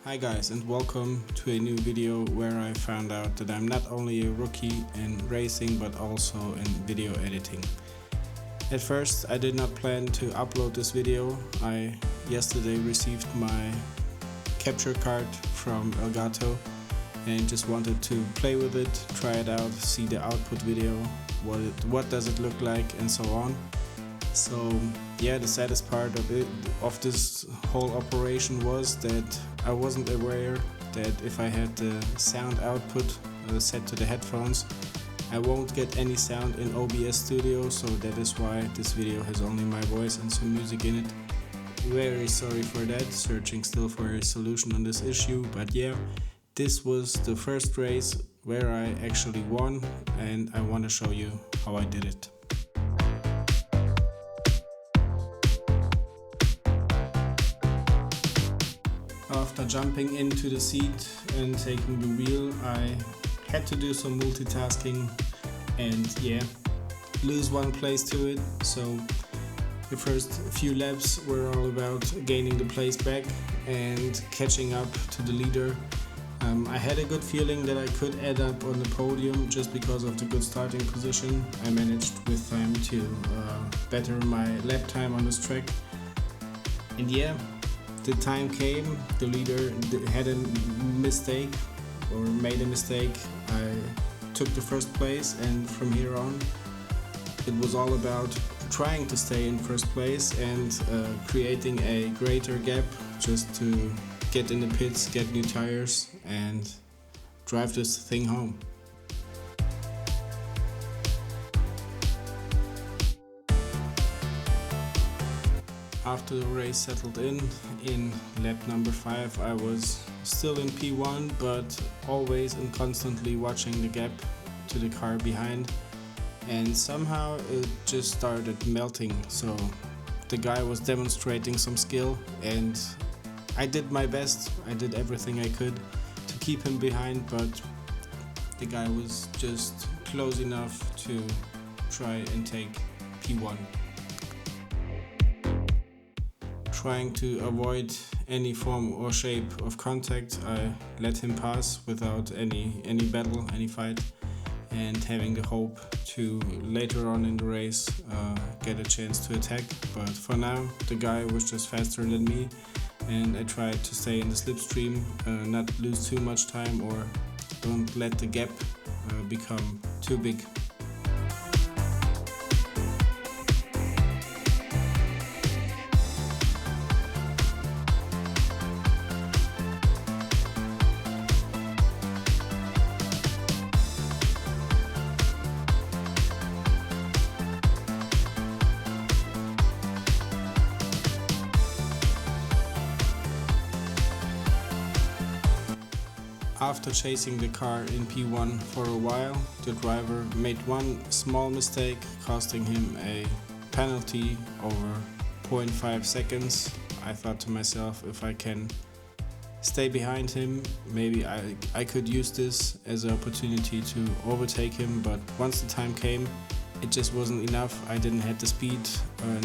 Hi guys, and welcome to a new video where I found out that I'm not only a rookie in racing but also in video editing. At first I did not plan to upload this video. I yesterday received my capture card from Elgato and just wanted to play with it, try it out, see the output video, what does it look like and so on. So yeah, the saddest part of this whole operation was that I wasn't aware that if I had the sound output set to the headphones, I won't get any sound in OBS Studio, so that is why this video has only my voice and some music in it. Very sorry for that, searching still for a solution on this issue, but yeah, this was the first race where I actually won and I want to show you how I did it. After jumping into the seat and taking the wheel, I had to do some multitasking and yeah, lose one place to it. So the first few laps were all about gaining the place back and catching up to the leader. I had a good feeling that I could end up on the podium just because of the good starting position. I managed with time to better my lap time on this track. And yeah, the time came, the leader had a mistake or made a mistake. I took the first place and from here on it was all about trying to stay in first place and creating a greater gap just to get in the pits, get new tires and drive this thing home. After the race settled in lap number 5, I was still in P1 but always and constantly watching the gap to the car behind, and somehow it just started melting. So the guy was demonstrating some skill and I did my best. I did everything I could to keep him behind, but the guy was just close enough to try and take P1. Trying to avoid any form or shape of contact, I let him pass without any battle, any fight, and having the hope to later on in the race get a chance to attack. But for now, the guy was just faster than me, and I tried to stay in the slipstream, not lose too much time or don't let the gap become too big. After chasing the car in P1 for a while, the driver made one small mistake, costing him a penalty over 0.5 seconds. I thought to myself, if I can stay behind him, maybe I could use this as an opportunity to overtake him, but once the time came, it just wasn't enough. I didn't have the speed,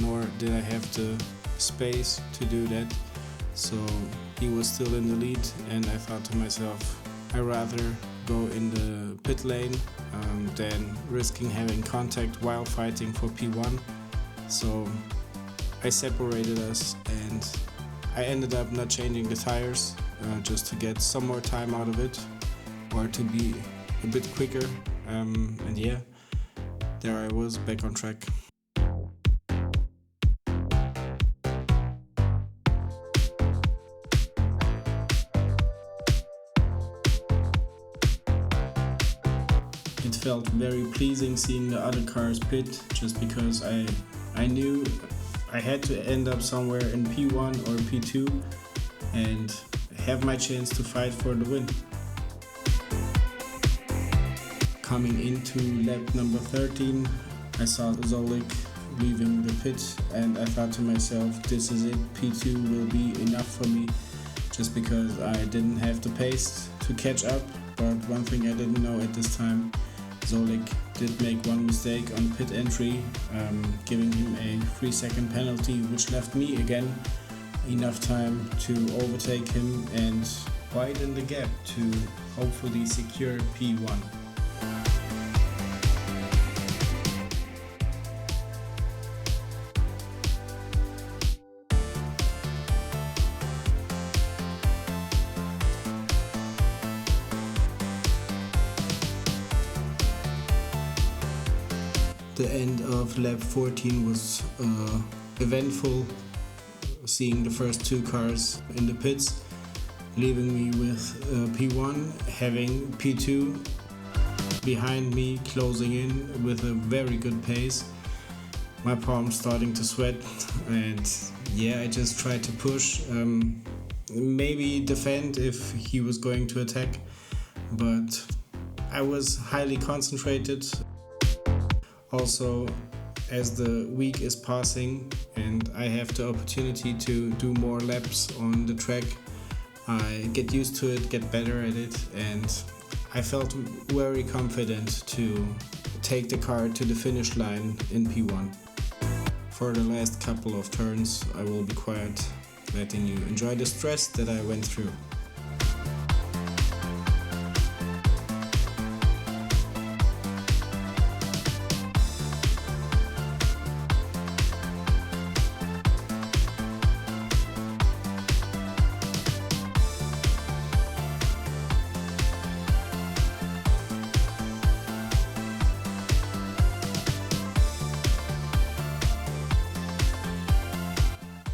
nor did I have the space to do that. So he was still in the lead and I thought to myself, I'd rather go in the pit lane than risking having contact while fighting for P1. So I separated us and I ended up not changing the tires just to get some more time out of it or to be a bit quicker. And yeah, there I was back on track. It felt very pleasing seeing the other cars pit, just because I knew I had to end up somewhere in P1 or P2 and have my chance to fight for the win. Coming into lap number 13, I saw Zolik leaving the pit and I thought to myself, this is it, P2 will be enough for me, just because I didn't have the pace to catch up. But one thing I didn't know at this time, Zolik did make one mistake on pit entry, giving him a 3-second penalty, which left me again enough time to overtake him and widen the gap to hopefully secure P1. The end of lap 14 was eventful, seeing the first two cars in the pits, leaving me with P1, having P2 behind me, closing in with a very good pace. My palms starting to sweat, and yeah, I just tried to push, maybe defend if he was going to attack, but I was highly concentrated. Also, as the week is passing and I have the opportunity to do more laps on the track, I get used to it, get better at it, and I felt very confident to take the car to the finish line in P1. For the last couple of turns, I will be quiet, letting you enjoy the stress that I went through.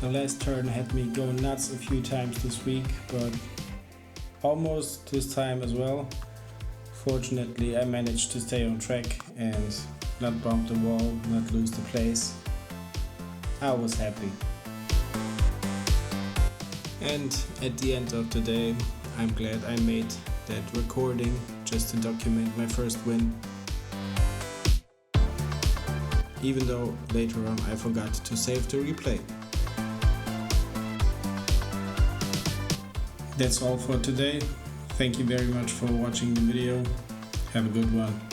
The last turn had me go nuts a few times this week, but almost this time as well. Fortunately, I managed to stay on track and not bump the wall, not lose the place. I was happy. And at the end of the day, I'm glad I made that recording just to document my first win. Even though later on I forgot to save the replay. That's all for today. Thank you very much for watching the video. Have a good one.